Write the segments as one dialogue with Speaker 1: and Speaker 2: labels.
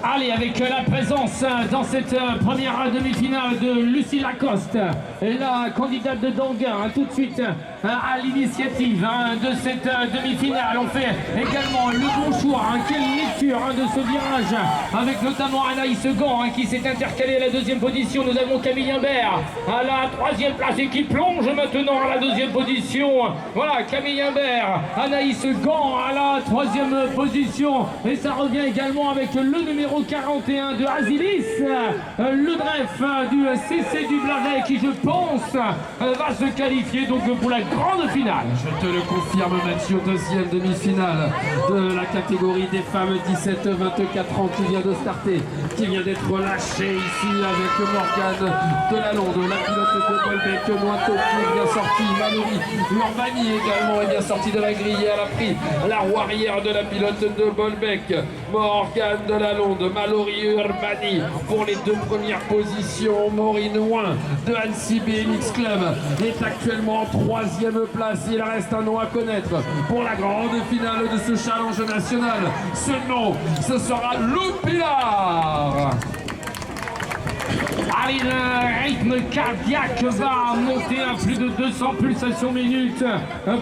Speaker 1: Allez, avec la présence dans cette première demi-finale de Lucie Lacoste, et la candidate de Danguin, tout de suite à l'initiative de cette demi-finale. On fait également le bon choix, quelle lecture de ce virage, avec notamment Anaïs Gant qui s'est intercalée à la deuxième position. Nous avons Camille Imbert à la troisième place et qui plonge maintenant à la deuxième position. Voilà, Camille Imbert, Anaïs Gant à la troisième position, et ça revient également avec le numéro 41 de Azilis, le dref du CC du Blavet qui, je pense, va se qualifier donc pour la grande finale.
Speaker 2: Je te le confirme, Mathieu, deuxième demi-finale de la catégorie des femmes 17-24 ans qui vient de starter, qui vient d'être lâchée ici avec Morgane Delalonde, la pilote de Bolbec, Nointo qui est bien sortie, Mallory Urbani également est bien sortie de la grille et elle a pris la roue arrière de la pilote de Bolbec, Morgane Delalonde, Mallory Urbani pour les deux premières positions. Maureen Ouin de Annecy BMX Club est actuellement en troisième place. Il reste un nom à connaître pour la grande finale de ce challenge national. Ce nom, ce sera Lou Pilar.
Speaker 1: Allez, le rythme cardiaque va monter à plus de 200 pulsations minutes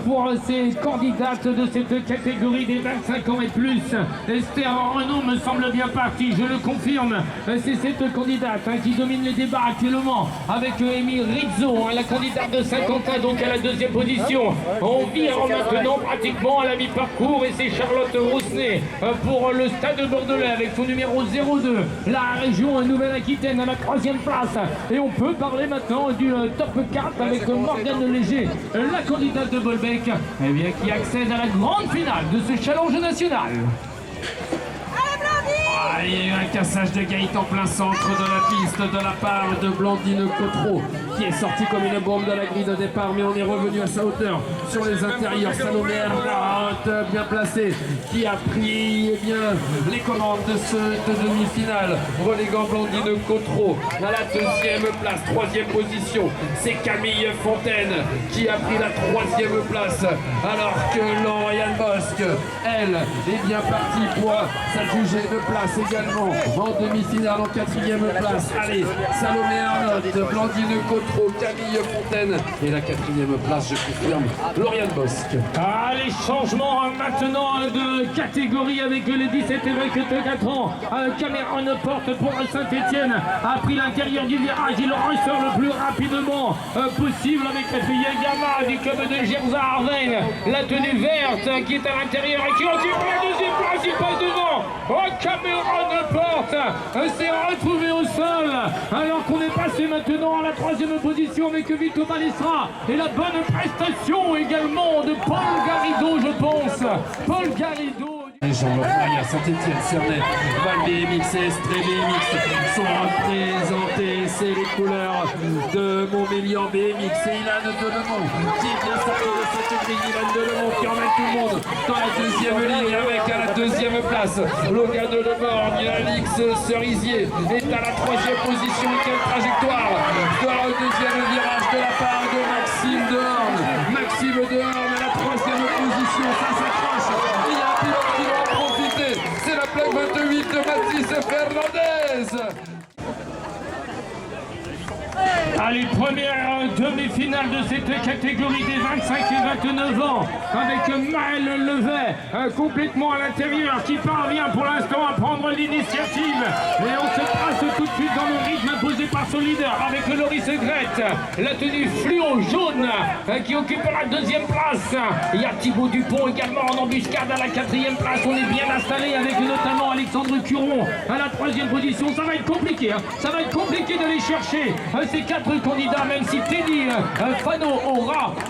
Speaker 1: pour ces candidates de cette catégorie des 25 ans et plus. Esther Renaud me semble bien partie, je le confirme. C'est cette candidate qui domine les débats actuellement avec Émile Rizzo, la candidate de Saint-Quentin, donc à la deuxième position. On vire maintenant pratiquement à la mi-parcours et c'est Charlotte Roussenet pour le Stade Bordelais avec son numéro 02. La région Nouvelle-Aquitaine à la troisième place. Et on peut parler maintenant du top 4 avec Morgane Léger, la candidate de Bolbec, qui accède à la grande finale de ce challenge national.
Speaker 2: Il y a eu un cassage de gate en plein centre de la piste de la part de Blandine Cotreau qui est sortie comme une bombe de la grille de départ, mais on est revenu à sa hauteur sur les intérieurs. Salomé Hernaut, bien placé, qui a pris les commandes de cette demi-finale, reléguant Blandine Cotreau à la deuxième place. Troisième position, c'est Camille Fontaine qui a pris la troisième place, alors que Lauriane Bosque, elle, est bien partie pour s'adjuger de place également en demi-finale, en quatrième place. Allez, Salomé Arnaud, Blandine Cotreau, Camille Fontaine et la quatrième place, je confirme, Lauriane Bosque.
Speaker 1: Les changements maintenant de catégorie avec les 17 et 24 ans. Cameron Porte pour Saint-Etienne a pris l'intérieur du virage, il ressort le plus rapidement possible avec la fille Yama du club de Gerza-Arven, la tenue verte qui est à l'intérieur et qui occupe la deuxième place, il passe devant. Cameron Porte s'est retrouvé au sol alors qu'on est passé maintenant à la troisième position avec Vito Balestra et la bonne prestation également de Paul Garrido, je pense. Paul Garrido.
Speaker 2: Les gens à Saint-Etienne, Cernay, Val BMX et Estrée BMX sont représentés. C'est les couleurs de Montmélian BMX et Ilan Delemont qui est bien sorti de cette grille. Ilan Delemont qui emmène tout le monde dans la deuxième ligne avec à la deuxième place Logan Lemorgne. Alix Cerisier est à la troisième position. Quelle trajectoire dans le deuxième virage de la part de Maxime Dehorne. Maxime Dehorne à la troisième position, ça s'accroche. Il y a un pilote qui va en profiter. C'est la plaque 28 de Mathis Fernandez.
Speaker 1: Allez, première demi-finale de cette catégorie des 25 et 29 ans avec Maëlle Levet complètement à l'intérieur qui parvient pour l'instant à prendre l'initiative et on se passe tout de suite dans le rythme imposé par son leader avec Loris Grette, la tenue fluo jaune qui occupe la deuxième place. Il y a Thibaut Dupont également en embuscade à la quatrième place. On est bien installé avec notamment Alexandre Curon à la troisième position. Ça va être compliqué, ça va être compliqué d'aller chercher ces quatre candidats, même si Teddy Fano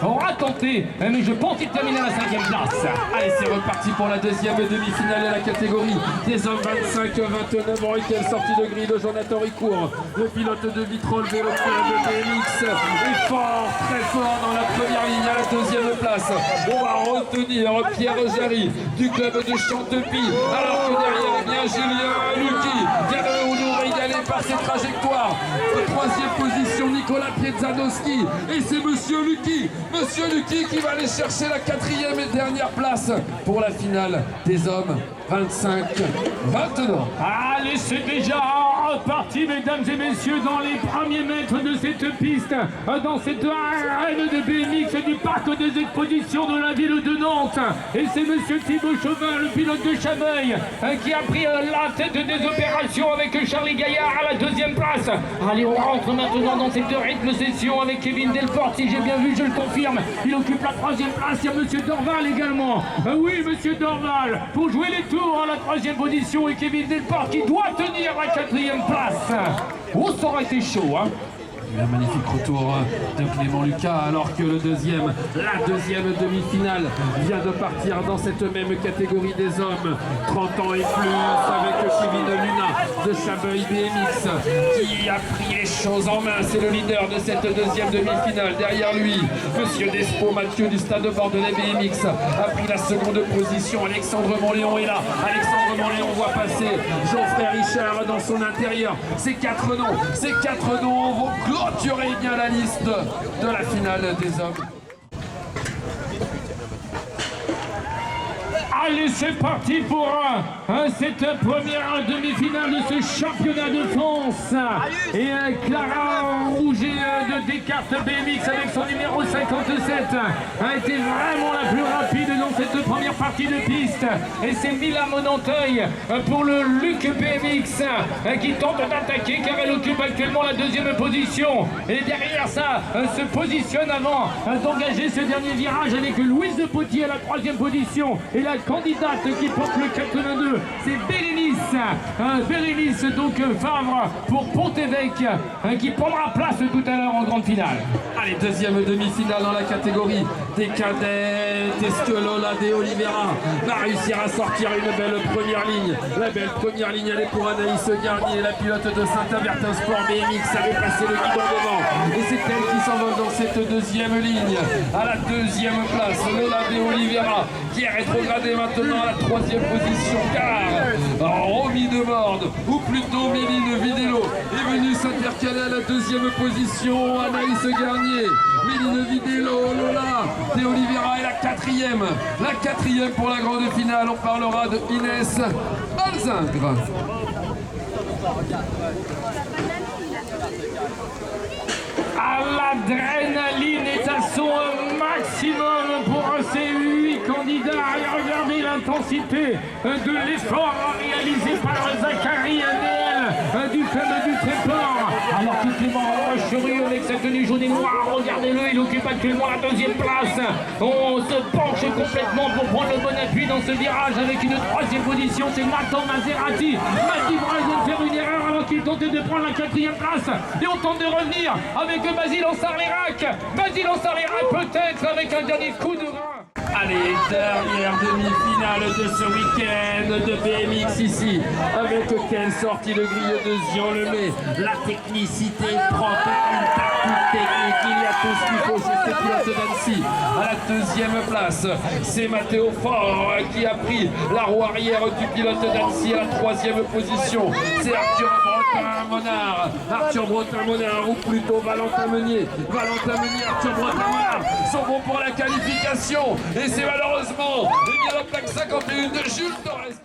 Speaker 1: aura tenté, mais je pense qu'il termine à la cinquième place.
Speaker 2: Allez, c'est reparti pour la deuxième demi-finale de la catégorie des hommes 25-29 ans. Et quelle sortie de grille de Jonathan Ricourt, le pilote de Vitrolles Vélo Club BMX est fort, très fort dans la première ligne à la deuxième place. On va retenir Pierre Jarry du club de Chantepie, alors que derrière, eh bien, Julien Lucky vient de nous régaler par ses trajectoires. Troisième position, Nicolas Piedzanowski. Et c'est Monsieur Lucky qui va aller chercher la quatrième et dernière place pour la finale des hommes. 25-29.
Speaker 1: Allez, c'est déjà reparti, mesdames et messieurs, dans les premiers mètres de cette piste, dans cette arène de BMX du parc des expositions de la ville de Nantes. Et c'est monsieur Thibaut Chauvin, le pilote de Chameil, qui a pris la tête des opérations avec Charlie Gaillard à la deuxième place. Allez, on rentre maintenant dans cette rythme session avec Kevin Delporte, si j'ai bien vu, je le confirme. Il occupe la troisième place, il y a monsieur Dorval également. Oui, monsieur Dorval, pour jouer les tours à la troisième position, et Kevin Delporte qui doit tenir la quatrième place. Oh, ça aurait été chaud, hein.
Speaker 2: Un magnifique retour de Clément Lucas, alors que la deuxième demi-finale vient de partir dans cette même catégorie des hommes, 30 ans et plus, avec Kevin Luna de Chameil BMX qui a pris les choses en main. C'est le leader de cette deuxième demi-finale. Derrière lui, monsieur Despo Mathieu du Stade Bordelais BMX a pris la seconde position. Alexandre Monléon est là. Alexandre Monléon voit passer Geoffrey Richard dans son intérieur. Ces quatre noms vont clôturer bien la liste de la finale des hommes.
Speaker 1: Allez, c'est parti pour cette première demi-finale de ce championnat de France. Et Clara Rouget de Descartes BMX avec son numéro 57 a été vraiment la plus rapide dans cette première partie de piste. Et c'est Mila Monanteuil pour le Luc BMX qui tente d'attaquer car elle occupe actuellement la deuxième position. Et derrière ça se positionne avant d'engager ce dernier virage avec Louise de Potier à la troisième position. Et la candidate qui porte le 82, c'est Bérénice donc Favre pour Pont-Évêque qui prendra place tout à l'heure en grande finale.
Speaker 2: Allez, deuxième demi-finale dans la catégorie des cadets. Est-ce que Lola de Oliveira va réussir à sortir une belle première ligne? La belle première ligne, elle est pour Anaïs Garnier, la pilote de Saint-Avertin Sport BMX, avait passé le guidon devant. Et c'est elle qui s'envole dans cette deuxième ligne. À la deuxième place, Lola de Oliveira qui est rétrogradée maintenant à la troisième position, car Romy de Morde, ou plutôt Méline Vidélo, est venue s'intercaler à la deuxième position. Anaïs Garnier, Méline Vidélo, Lola de Oliveira est la quatrième. La quatrième pour la grande finale. On parlera de Inès Alzingre.
Speaker 1: L'adrénaline est à son maximum pour ces 8 candidats. Et regardez l'intensité de l'effort réalisé par Zachary Adel du club du Tréport. Alors que Clément Rocheru avec sa tenue jaune et noire, regardez-le, il occupe actuellement la deuxième place. On se penche complètement pour prendre le bon appui dans ce virage avec une troisième position. C'est Nathan Maserati. Mathieu vient de faire une erreur alors qu'il tentait de prendre la quatrième place. Et on tente de revenir avec Basile Ansar-Lérac. Basile Ansar-Lérac peut-être avec un dernier coup de rein.
Speaker 2: Allez, dernière demi-finale de ce week-end de BMX ici, avec quelle sortie de grille de Zion Lemay. La technicité propre, une tactique technique, il y a tout ce qu'il faut chez ce pilote d'Annecy. À la deuxième place, c'est Mathéo Faure qui a pris la roue arrière du pilote d'Annecy à la troisième position. C'est Arthur Bretin-Monard, ou plutôt Valentin Meunier. Arthur Bretin-Monard sont bons pour la qualification. Et c'est malheureusement la plaque 51 de Jules Torres.